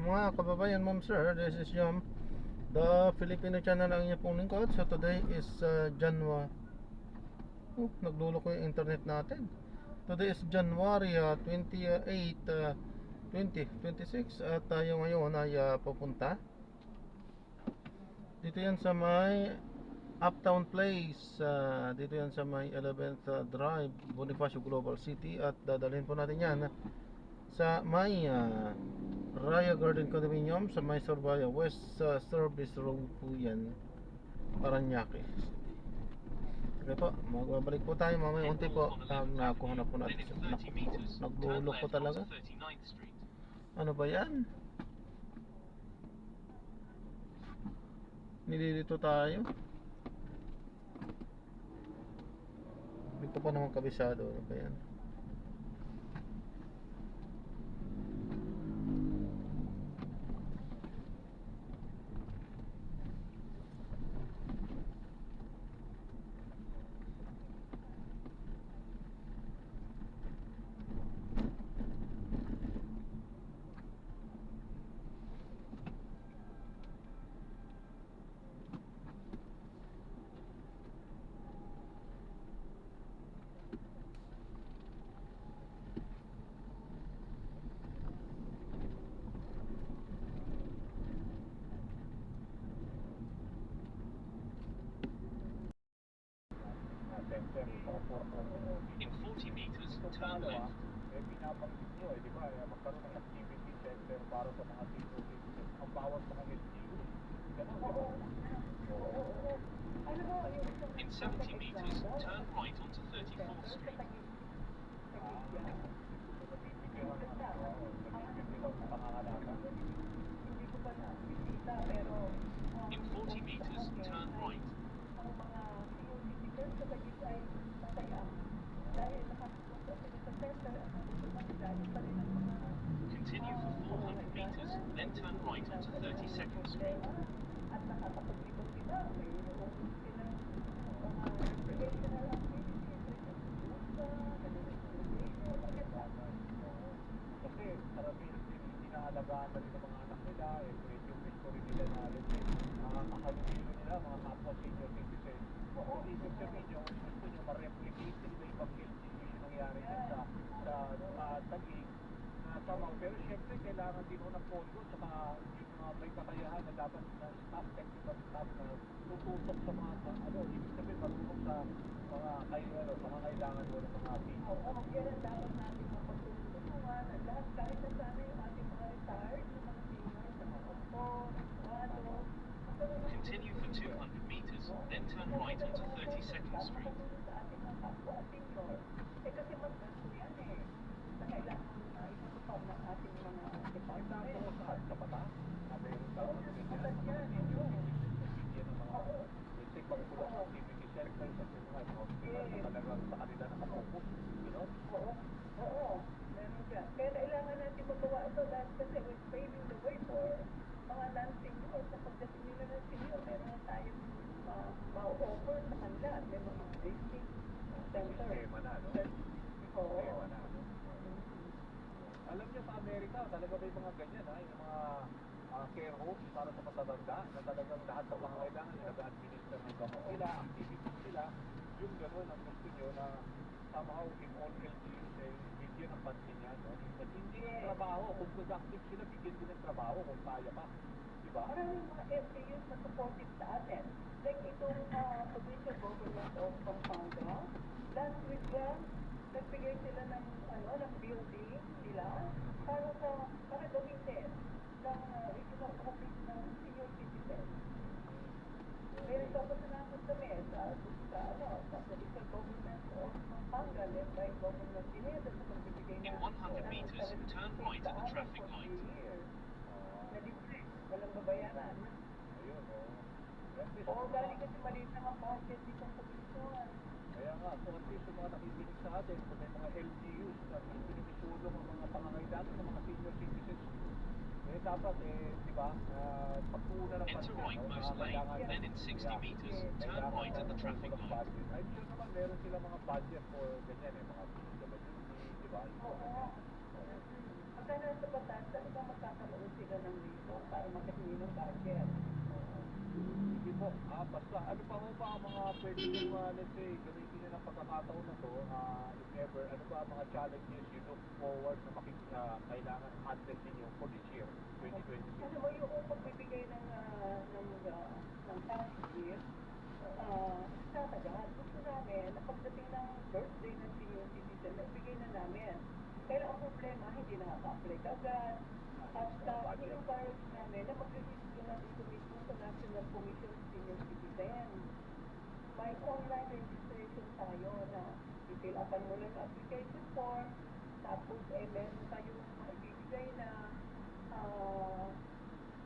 Mga kababayan, ma'am sir, this is Yom, the Filipino channel ang inyong pong lingkod. So today is January. Nagdulo ko yung internet natin. Today is January 28, 2026. At tayo ngayon ay pupunta dito yan sa may Uptown Place. Dito yan sa may 11th Drive, Bonifacio Global City. At dadalhin po natin yan sa may Raya Garden Condominium sa may Sorbaya West Service Road po yan, Paranaque. Okay po, magbabalik po tayo mamaya unti po. Nakuha na po natin. Naglulok po talaga. Ano ba yan? Nililito tayo. Hindi ko pa naman kabisado. Ano ba yan? In 40 meters, turn left. Binabanggit nyo di ba? Magkaroon ng activity center para sa mga senior ang bawat mga LGU. Ganun, in 70 meters, turn right onto 34th Street. In 40 meters, turn right. Continue for 400 meters, then turn right onto 32nd Street. Kasi karamihan din hindi naalagaan na rin ng mga anak nila, medyo history nila na rin makakalugilo nila, mga kapwa senior citizen. Isip sabihin nyo, gusto nyo ma-replicate nila ibang LGU yung nangyari dyan sa Taguig na samaw. Pero syempre, kailangan din ng pondo sa mga may kakayahan na dapat na staff, technical staff na tutusok sa mga, ibig sabihin, marunong sa mga kailangan mo ng mga people. Oo, yan ang dapat natin mapagtutulungan at lahat kahit na sana yung ating mga retired, yung mga senior, sa mga doktor, Continue for 200 meters, then turn right onto 32nd Street. sa ating mga kapwa senior. Kasi magbaso yan sa kailangan na ipatupad ng ating mga department. Tapos sa bata, meron dapat Yan, bigyan ng mga basic pagkulang activity center sa mga hospital na talagang sa kanila nakapokus. Oo, meron yan. Kaya kailangan natin magawa ito dahil kasi we're paving the way for mga non-senior. Sa pagdating nila ng senior, meron na tayong ma-offer sa kanila. May mga basic center. Sistema na, no? Sistema na, no? Alam niyo sa Amerika, talaga may mga ganyan, yung mga care homes para sa matatanda na talagang lahat ng mga kailangan nag-administer ng gamot nila, activities nila. Yung gano'n ang gusto nyo na somehow in all LGUs bigyan ng pansin yan. At hindi ng trabaho, kung productive sila, bigyan din ng trabaho kung kaya pa. Diba? Maraming mga LGUs na supportive sa atin. Like itong provincial government of Pampanga. Last week lang, nagbigay sila ng building nila para gamitin ng regional office ng senior citizen. May nagpapasalakot kami sa provincial government of Pampanga, led by Governor Pineda sa pagbibigay In 100 meters, turn right at the traffic light. Na libre, walang babayaran. Oo, galing kasi maliit na mga budget dito sa provincial. Kaya nga, so at least yung mga nakikinig sa atin, kung may mga LGUs na pinipitulong ang mga pangangailangan ng mga senior citizens, dapat, di ba, pagtuunan ng Enter right most lane, then in 60 meters, turn right at the traffic light. I'm sure naman meron sila mga budget for ganyan, mga PWD, di ba? Oo. baka nasa batas, talaga magkakaroon sila ng reason para makahingi ng budget. Oo. Sige po. Basta ano pa ho ba ang mga pwede yung, let's say, gamitin nyo ng pagkakataon na to, if ever, ano ba ang mga challenges you look forward na kailangan handle ninyo for this year, 2026? Ano mo yung pagbibigay ng cash gift, tatagal. Gusto namin na pagdating ng birthday ng senior citizen, naibigay na namin. Pero ang problema, hindi nakaka-apply agad. At i-encourage namin na mag-register na dito mismo sa National Commission of Senior Citizen. May online registration tayo na i-fill upan mo lang yung application form, tapos meron tayong maibibigay na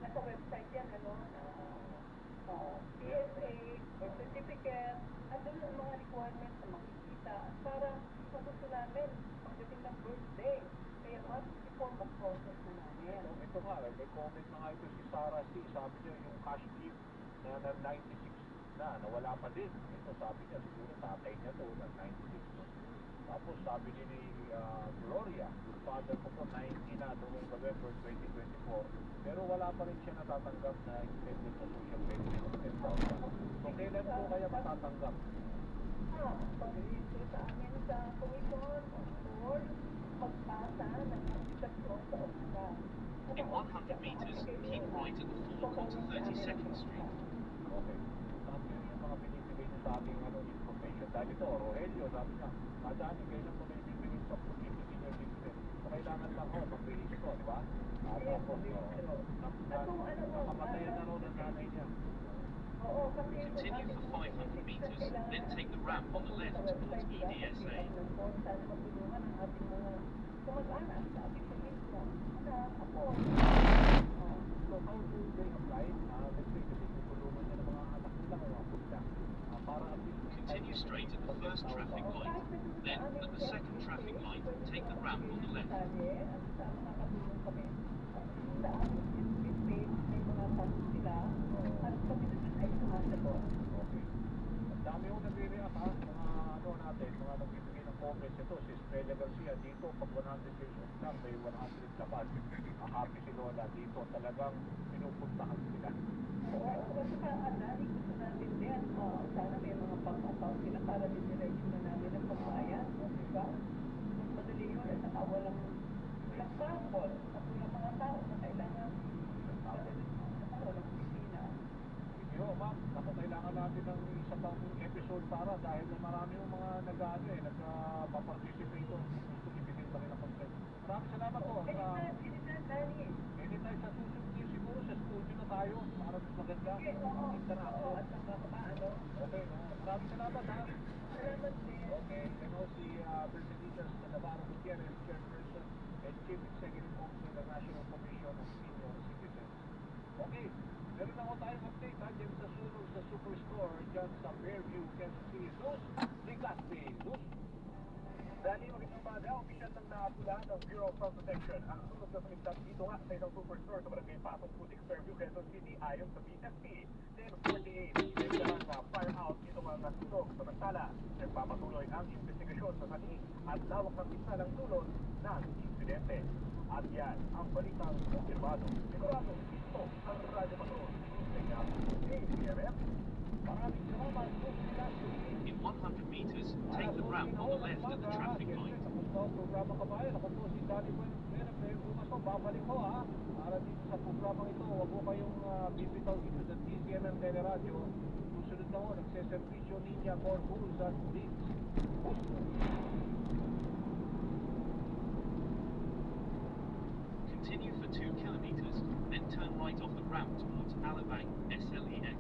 nasa website yan, PSA or certificate, at doon ang mga requirements na makikita para kung gusto namin pagdating ng birthday. Kaya once before mag-process na namin. Ito nga, may comment na nga ito si Sarah C. Sabi niya yung cash gift na 96 na, nawala pa din. Ito sabi niya, siguro tatay niya to, 96. No? Tapos sabi niya ni Gloria, yung father ko po, 90 na noong November 2024. Pero wala pa rin siya natatanggap na extended na social benefit of 10,000. So kailan po kaya matatanggap? Pag-register sa amin sa commission or magpasa ng aplikasyon sa OSCA. In 100 meters, keep right at the forecourt of 32nd Street. Okay. Sabi niyo yung mga binibigay niyo sa ating information. Dahil ito, Rogelio, sabi niya, Dani, kailan mo na ibibigay sa Pagkito Senior Citizen? So, kailangan lang ho, mag-rehistro, di ba? Tapos, nakamatayan na rin ang nanay niya. Continue for 500 meters, then take the ramp on the left towards EDSA. So, how do they apply? Let's say, kasi tutulungan niya ng mga anak nila kung ako siya. Para at least... Continue straight at the first traffic light. Then, at the second traffic light, take the ramp on the left. Okay. Ang dami yung nagre-react ha, mga natin, mga nagbibigay ng comments ito, si Estrella Garcia dito, pag 100 years old lang, may 100 laban. Happy si Lola dito, talagang pinupuntahan sila. Oo, kasi Dani, gusto natin din, sana may mga pag-account sila para din-diretso na namin ang pagbayan, diba? Mas madali yun, at saka walang passport, at walang mga tao na kailangan walang opisina. Sige ho, ma'am, ako kailangan natin ng isa pang episode para dahil marami yung mga nagpa-participate doon. Gusto ibigay pa rin ang consent. Maraming salamat po. Anytime, Dani. Anytime sa susunod din siguro sa studio na tayo para mas maganda. Okay, oo, at saka paano? Okay, maraming salamat ha. Salamat din. Okay, and also si Presidential Navarro Gutierrez, Chairperson and Chief Executive Officer ng National Commission of Senior Citizens. Okay, meron na ako tayong update ha, dyan sa sunod sa Superstore, dyan sa Fairview, Quezon City. Luz Ligaspi. Luz. Dani, magandang umaga. Opisyal ng naapula ng Bureau of Fraud Protection ang sunog na sumigsat dito nga sa isang superstore sa Barangay Pasok Putik, Fairview, Quezon City ayon sa BFP. 10:48, inibigyan na fire out ito nga nasunog. Samantala, nagpapatuloy ang investigasyon sa sani at lawak ng pisalang dulot ng insidente. At yan ang balitang kumpirmado. Sigurado, ito ang Radyo Patrol. Kaya, ABRF, maraming salamat po sila. In 100 meters, take the ramp on the left at the traffic light. Sa programa kabayan, ako po si Danny Buenos. Ngayon bukas ko, babalik ko ha. Para dito sa programang ito, huwag mo kayong bibitaw dito sa TCM and Teleradyo. Susunod na ho, nagseservisyo niya for Bulls and Leagues. Continue for 2 kilometers, then turn right off the ramp towards Alabang, SLEX.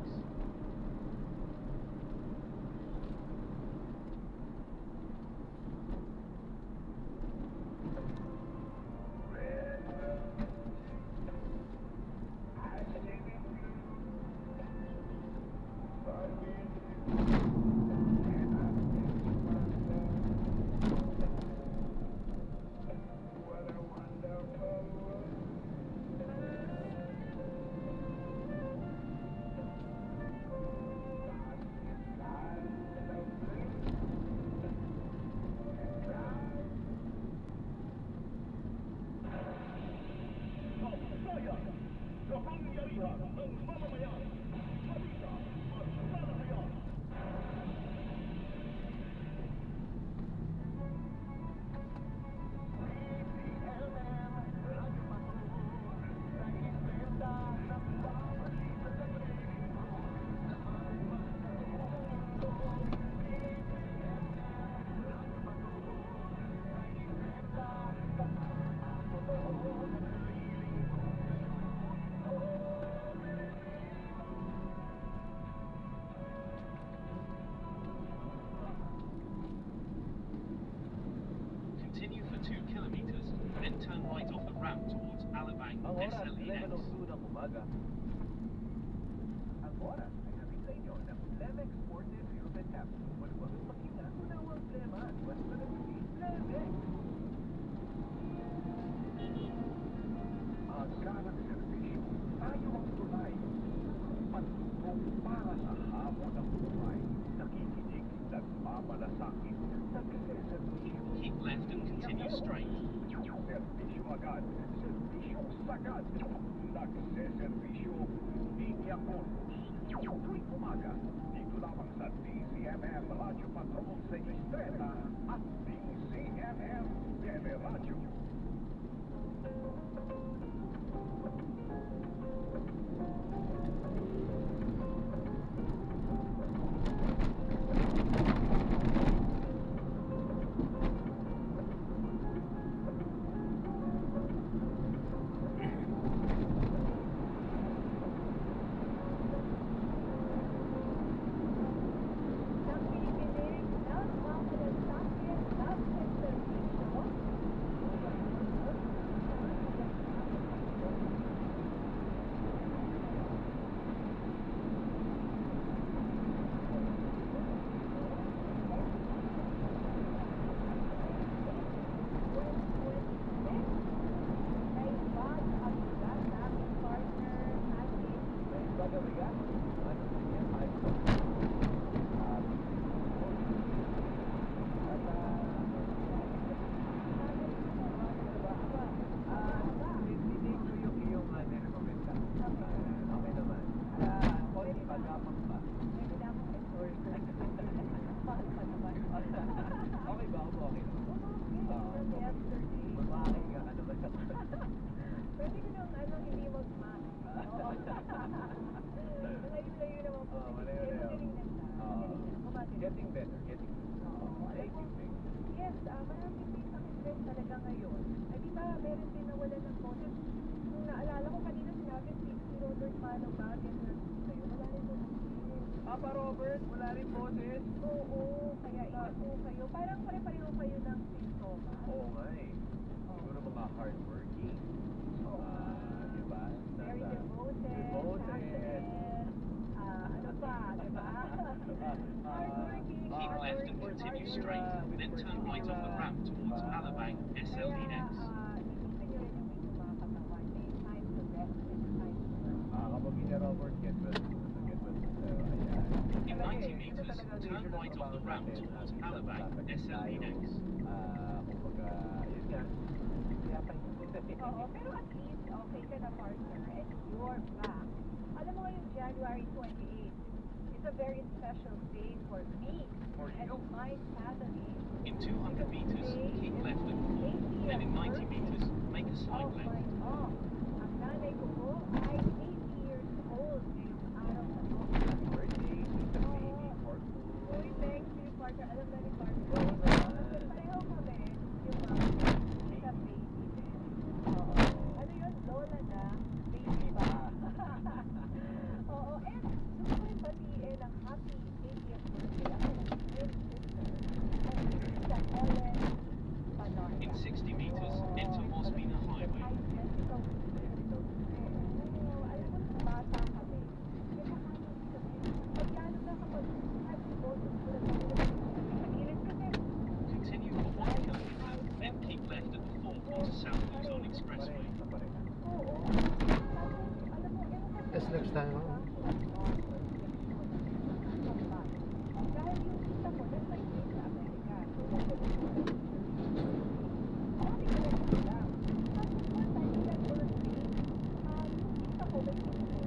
Continue for 2 kilometers, then turn right off the ramp towards Alabang Ang oras, SLEX. 11:02 ng umaga. Ang oras ay hatid sa inyo ng Lemex Forte Fuel Capsule. Walang makinan, wala ang plema. Mas managuli, Lemex. Ang kanang serbisyo, tayo ang tulay. Pagtutong para sa hamon ng buhay. Nakikinig, nagmamalasakit, nagseservisyo. Keep left and continue straight. Serbisyo agad, serbisyong sagad. Nagseservisyo, Linya Corpus. Tuwing umaga, dito lamang sa DCMM Radio Patrol sa Estrella at DCMM Teleradyo. Nakikinig ng mga malasakit at serbisyo. May bag ang ulan naming partner natin. Bagawigan? Ano yan? Ay, hindi ko yung iyong nirekomenda. Okay naman. Konti pagapang ba? Pwede na akong endorse. Mahal pa naman. Okay ba? Okay naman. From yesterday. Mamaki ka ka naman sa Pwede ko nang hindi mag-mask. Oo. Malayo-layo naman po. malayo-layo. Galing na siya. Galing na. Bumati na. Getting better, getting better. Oo. Thank you, thank you. Yes, maraming isang stress talaga ngayon. Ay, di ba, meron din nawalan ng boses. Kung naalala ko kanina sinabi, si Robert Mano ba, ganyan sa'yo, wala rin po. Papa Robert, wala rin boses. Oo, kaya ingat po kayo. Parang pare-pareho kayo ng sintomas. Oo nga eh. Siguro mga hardworking. Di ba? Very devoted, Devoted. passionate, ano pa, di ba? Hardworking, Keep left and continue straight, then turn right off the ramp towards Alabang Kaya, SLEX. isipin nyo rin yung inyong mga katawan. May time to rest and time to work. Kapag niya Robert, get well. Get well. In 90 meters, turn right off the ramp towards Alabang SLEX. Kumbaga, yun nga. Kaya pa Oo, pero at least, okay ka na partner and you're back. Alam mo ngayong January 28, it's a very special day for me For and you. my family. In 200 meters, keep left at 4, then in 90 meters, make a slight Oh my left. God. Ang nanay ko po ay 80 years old ngayong araw na to. birthday, Tita Baby, for Uy, thank you, partner. Alam na ni partner. Oo naman. Kasi pareho kami, yung Tita Baby din. Oo. Ano yun? Lola na, baby pa. Oo, and gusto ko yung batiin ng happy 80th birthday. Ako ng twin sister. Sa Ellen Panoria. In 60 meters, enter Ospina Highway. Ay, Jessica Wilson. Oo, alam mo, nung bata kami. Kinakain kami. Pagkano na kapag happy photos ko na sa gilid kasi. Continue for 1 kilometer, then keep left at the forecourt South Luzon Expressway. Oo. Tapos, alam mo, ewan ko Yes, next time, huh? Dahil yung tita ko, nasa States sa Amerika. So, nasa Sabi ko rin sila. Tapos, one time, nila birthday, yung tita ko, may pinili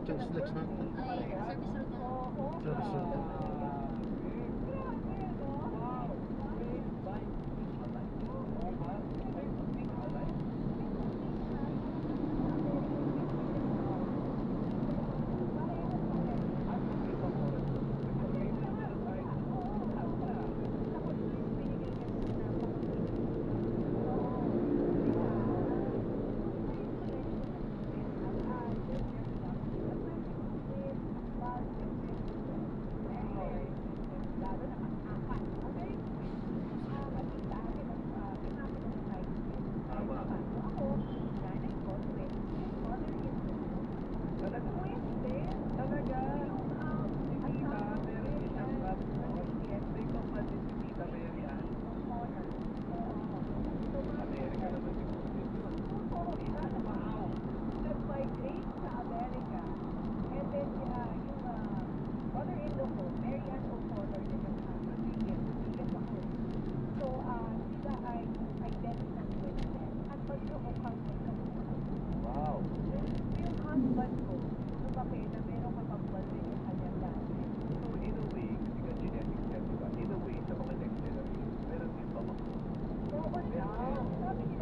diretso yung flex na. Ay, service road na. Service road.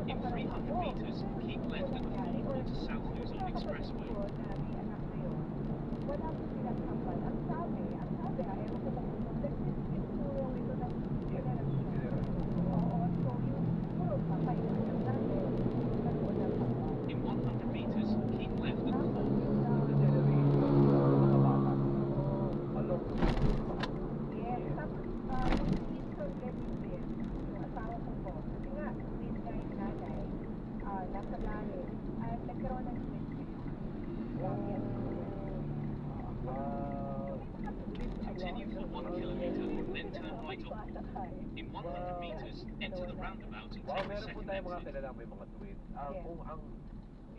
In 300 meters, keep left and fall onto South Luzon Expressway. Wala po silang kapal. Ang sabi, ewan ko kung nagsisiguro ito ng generation. Oo, so yung puro patay na lang natin. Nagwala kapal. In 100 meters, keep left and fall. Yes, tapos yung Eastern Levitin, yung asawa ko po, kasi nga, with nga yung nanay, nasa langit, at nagkaroon ng switch. Yes. Continue for 1 kilometer, then turn right off. In 100 meters, enter the roundabout and Wow, take the meron po second tayo mga exit. kilalang may mga twins. Yes. Kung ang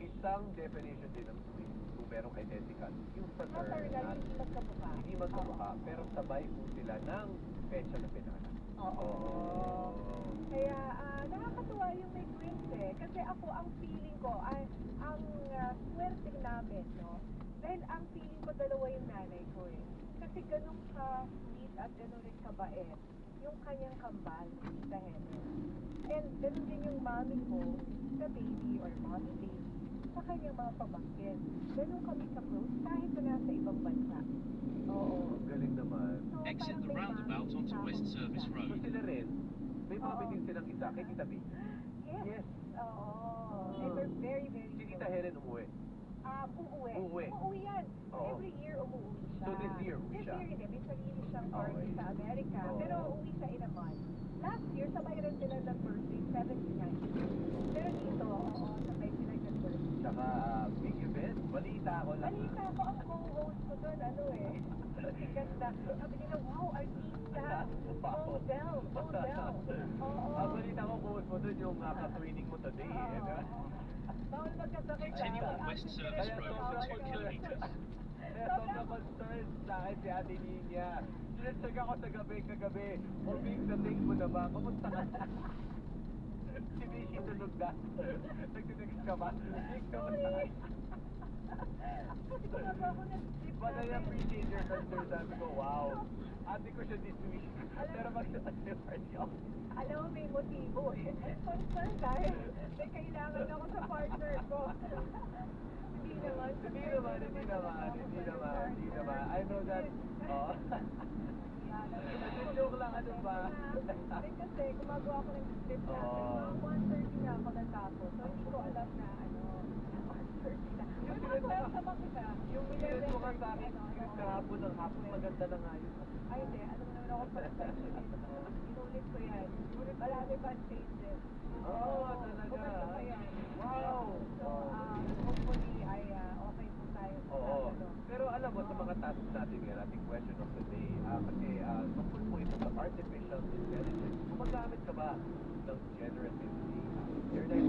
isang definition din ng twins, kung merong identical, yung sa Not third, talaga, hindi magkabuka. hindi magkabuka, pero sabay po sila ng petsa na pinanganak. Oo. Kaya nakakatuwa yung may twins eh. Kasi ako, ang feeling ko, ang swerte namin, no? Dahil ang feeling ko dalawa yung nanay ko eh. Kasi ganun ka sweet at ganun rin kabait yung kanyang kambal, si Tita Helen. And ganun din yung mami ko, sa baby or mommy baby, sa kanyang mga pamangkin. Ganun kami ka-close kahit na nasa ibang bansa. Oo. Ang galing naman. So, Exit parang the may roundabout mami onto kasama West isa. Service So Road. sila rin, may mami Oo. din silang isa kay Tita B. Yes. Yes. Oo. And we're very, very Si Tita close. Helen umuwi. Uuwi. Uuwi. Umuwi yan. Oo. Every year umuwi siya. So this year, uwi siya? This year, hindi. May sarili siyang party Okay. sa Amerika. Oo. Pero uuwi siya in a month. Last year, sabay rin sila ng birthday, 79. Pero dito, oo, sabay sila ng birthday. Tsaka big event, balita ako lang. Balita ko, ang co-host ko doon, sikat na. Sabi nila, wow, artista, model. Oo. Balita ko kung mo doon yung ka-training mo today. Bawal magkasakit. Continue on West Service Road for 2 kilometers. Kaya sobrang concerned sa akin si Ate Nina. Sinasag ako sa kagabi. Hoping sa thing mo na ba? Kamusta ka na? Si Bishi tulog na. Nagtitext ka ba? Kamusta ka? But I appreciate your concern. Sabi ko, wow. Ate ko siya this week. Pero magsasabi party ako. Alam mo, may motibo eh. Concern dahil may kailangan ako sa partner ko. Hindi naman. I know that. Oh. Joke lang, ano ba? Kasi gumagawa ako ng script natin. Mga 1:30 na ako natapos. So hindi ko alam na 1:30 na. Yung sama kita. Yung minutes mo ka sa akin, script kahapon ng hapon, maganda na nga yun. Ay, hindi. Alam mo naman ako perfectionist. Inulit ko yan. Marami pa changes. Talaga. Bumasa pa yan. Wow. So, hopefully, ay okay po tayo sa ano. Pero alam mo, sa mga tasks natin ngayon, ating question of the day, kasi tungkol po ito sa artificial intelligence, gumagamit ka ba ng generative AI?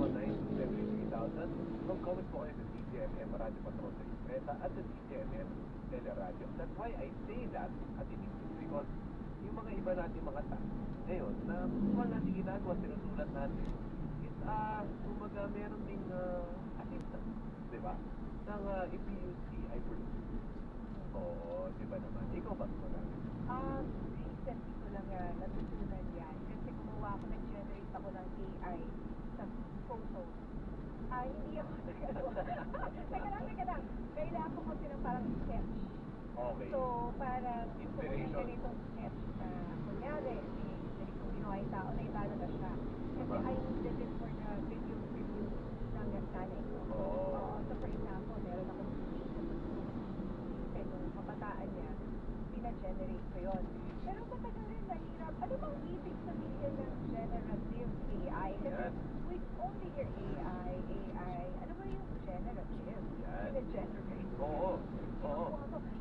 0919-273,000. Mag-comment po kayo sa DZMM Radio Patrol sa Expresa at sa DZMM Teleradio. That's why I say that at because yung mga iba natin mga tasks ngayon na wala natin ginagawa, sinusulat natin is kumaga meron ding assistance, di ba? Nang if you use AI for Oo, di ba naman? Ikaw ba ito namin? Recently ko lang natutunan yan. Kasi gumawa ako, nag-generate ako ng AI sa photo. Hindi ako Teka lang. Kailangan ko kasi ng parang sketch. Okay. So, parang gusto ko ng Inspiration. ganitong sketch na, kunyari, ganitong ginawa yung tao na italo na siya. Kasi I needed it for the video review ng nanay ko. Oo. So, for example, meron akong and yung kabataan niya, pina-generate ko yun. Pero matagal rin nahirap. Ano bang ibig sabihin ng generative AI? Kasi Yan. we only hear AI. Ano ba yung generative? Yan. Pina-generate. Oo. Oo.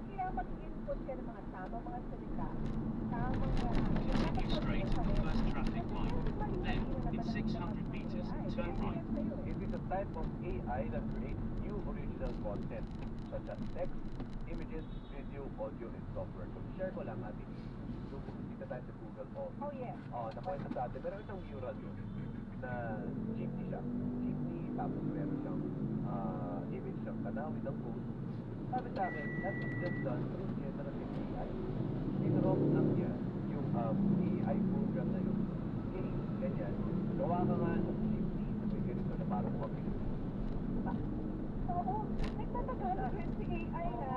Kaya mag-input ka ng mga tamang mga salita. Tamang Continue straight at the first traffic light. Then, in 600 meters, turn right. It is a type of AI that creates new original content, such as text, images, video, audio, and software. So, share ko lang natin. Nung pumunta tayo sa Google po. Oh, yeah. Nakwenta sa atin. Meron isang mural doon na jeepney siya. Jeepney, tapos meron siyang image siyang tanawin ng code. Sabi sa akin, that was just done through generative AI. Tinrop lang niya yung AI program na yun. Okay, ganyan. Gawa ka nga ng jeepney na may ganito na parang mabilis. Oo. Nagtatagala rin si AI na.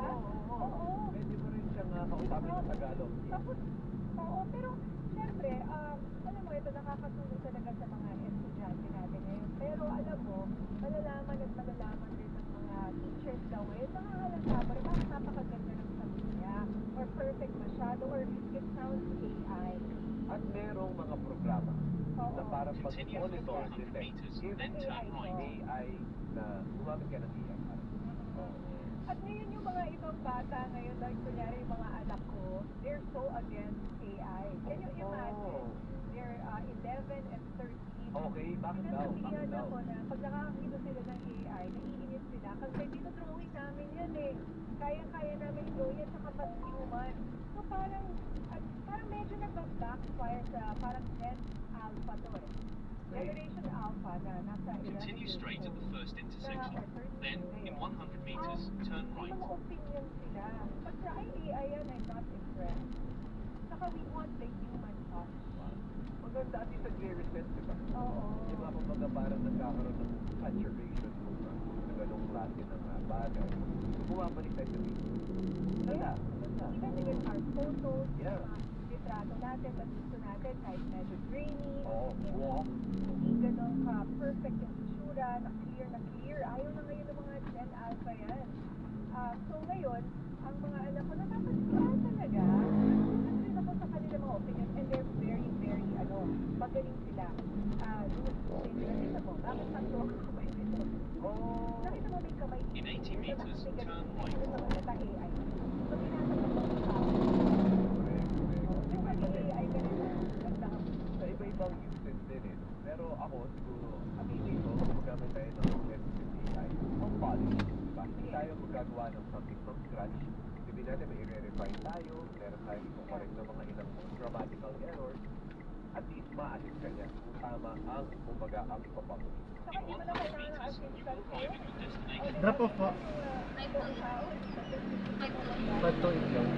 Oo. Pwede mo rin siyang kausapin sa Tagalog. Tapos, oo, pero syempre, alam mo, ito nakakatulong talaga sa mga estudyante natin ngayon. Pero alam mo, malalaman at malalaman din ng mga teachers daw ngayon, nakakalasa mo rin, bakit napakaganda ng sagot niya, or perfect masyado, or it sounds AI. At merong mga programa Oo. na parang Continue for pag-monitor 400 detect meters, if then turn right. AI na gumamit ka ng AI. At ngayon yung mga ibang bata ngayon, like kunyari yung mga anak ko, they're so against AI. Can you imagine? They're 11 and 13. Okay, bakit daw? Bakit Sinasabihan daw? ako na pag nakakita sila ng AI, naiinit sila. Kasi dito drawing namin yan eh. Kaya-kaya namin drawing yan, saka mas human. So parang medyo nag-backfire sa parang Gen Alpha to eh. Generation Alpha na nasa 11 Continue years straight at old. the first intersection. Then, in 100 meters, turn May right. mga opinion sila. Pag sa AI yan, I'm not impressed. Saka we want the human touch. Maganda at least nag-reset, di ba? Oo. Di ba kumbaga parang nagkakaroon ng saturation ng ganong klase ng bagay. Bumabalik tayo sa video. Ganda. Ganda. Even again, our photos, Yeah. mga litrato natin, mas gusto natin kahit medyo grainy, Oo. Walk. hindi ganun ka-perfect yung itsura, na clear. Ayaw na ngayon ng mga Gen Alpha yan. So ngayon, ang mga anak ko napapansin talaga. Nandun ako sa kanila mga opinion and they're very, very, magaling sila. Nakita mo, bakit tatlo ang kamay nito? Oh. Nakita mo may kamay In 80 meters, turn right. Ito naman nata AI. So tinatanong ko sa tao. Correct. Yung pati AI ganito, ganda ako. Sa iba-ibang uses din eh. Pero ako siguro, aminin ko, magamit tayo ng generative AI. Ang polish, diba? Hindi tayo magagawa ng something from scratch. Sabihin natin, may i-refine tayo, meron tayong i-correct ng mga ilang grammatical errors. At least ma-assist ka niya kung tama ang, kumbaga, ang ipapapos. Saka In di mo na 100 kailangan meters, you assistant will arrive at your destination. Drop off po. 5 to 8 lang.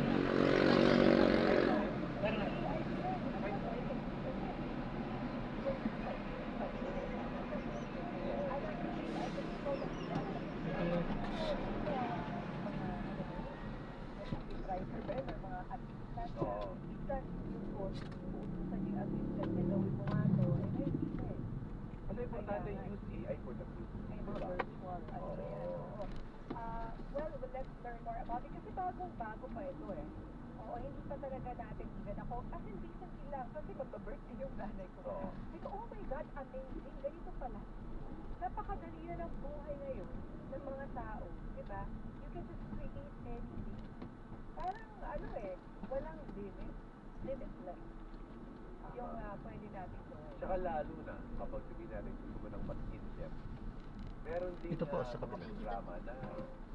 Oo. Ano importante use AI for the future? Diba? Well, let's learn more about it kasi bagong-bago pa ito eh. Oo, hindi pa talaga natin even ako. Kasi recently lang, kasi magpa-birthday yung nanay ko. Oo. Like, oh my God, amazing. Ganito pala. Napakadali na ng buhay ngayon ng mga tao. Diba? You can just create anything. Parang, walang limit. Limitless. Yung pwede natin gawin. Tsaka lalo na, kapag sabihin natin gusto mo ng mas in-depth, meron din Ito po, sa mga kabila. programa na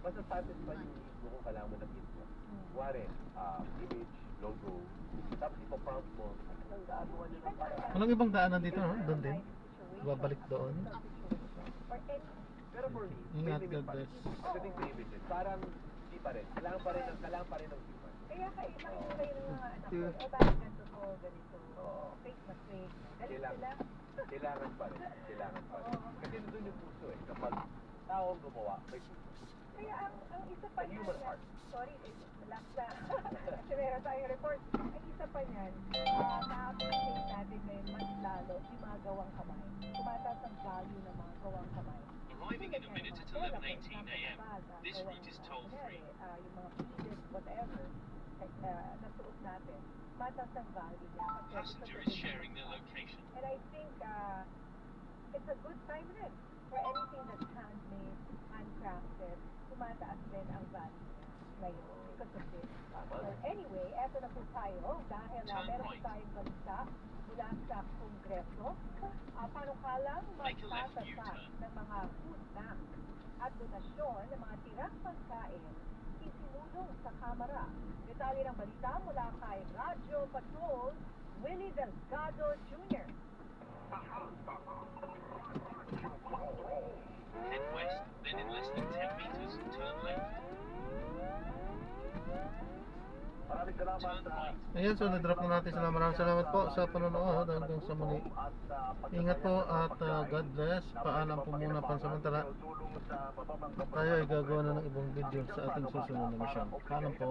basta satisfy yung needs mo kung kailangan mo ng info. Kuwari, image, logo, tapos ipaprompt mo, ang gagawa nyo ng paraan. Anong ibang daanan dito, no? Doon din? Babalik doon? Or any Pero for me, may Ingat, limit God pa rin. bless. Pagdating sa images, parang pa rin. Kailangan pa rin ng sipan. Kaya kayo nakikita kayo ng mga anak ko, Yeah. o bakit ganito to, ganito, Oo. fake na fake, galit Kailangan. sila. Kailangan pa rin. Kailangan pa rin. Oo. Kasi doon yung puso eh. Kapag tao ang gumawa, may puso. Kaya ang isa pa The niyan, human heart. sorry, relax na. Kasi meron tayong report. Ang isa pa niyan, na-appreciate natin ngayon mas lalo yung mga gawang kamay. Tumataas ang value ng mga gawang kamay. Arriving in a minute at 11:18 a.m. This route is toll-free. Yung mga beaded, whatever, nasuot natin, mataas ang value niya. Kasi Passenger ito is sa sharing their location. And I think it's a good time rin for anything that's handmade, handcrafted, tumataas din ang value niya ngayon because of this. Tama. So anyway, eto na po tayo dahil Turn meron po right. tayong balita mula sa Kongreso. Panukalang Make a left magtatasag U-turn. ng mga food bank at donasyon ng mga tirang pagkain isinulong sa Kamara. Detalye ng balita mula kay Radyo Patrol, Willie Delgado Jr. Head west, then in less than 10 meters, turn left. Maraming salamat Turn right. Ayan, so na-drop na natin sila. Maraming salamat po sa panonood hanggang sa muli. Ingat po at God bless. Paalam po muna pansamantala. Tayo ay gagawa na ng ibang video sa ating susunod na mission. Paalam po.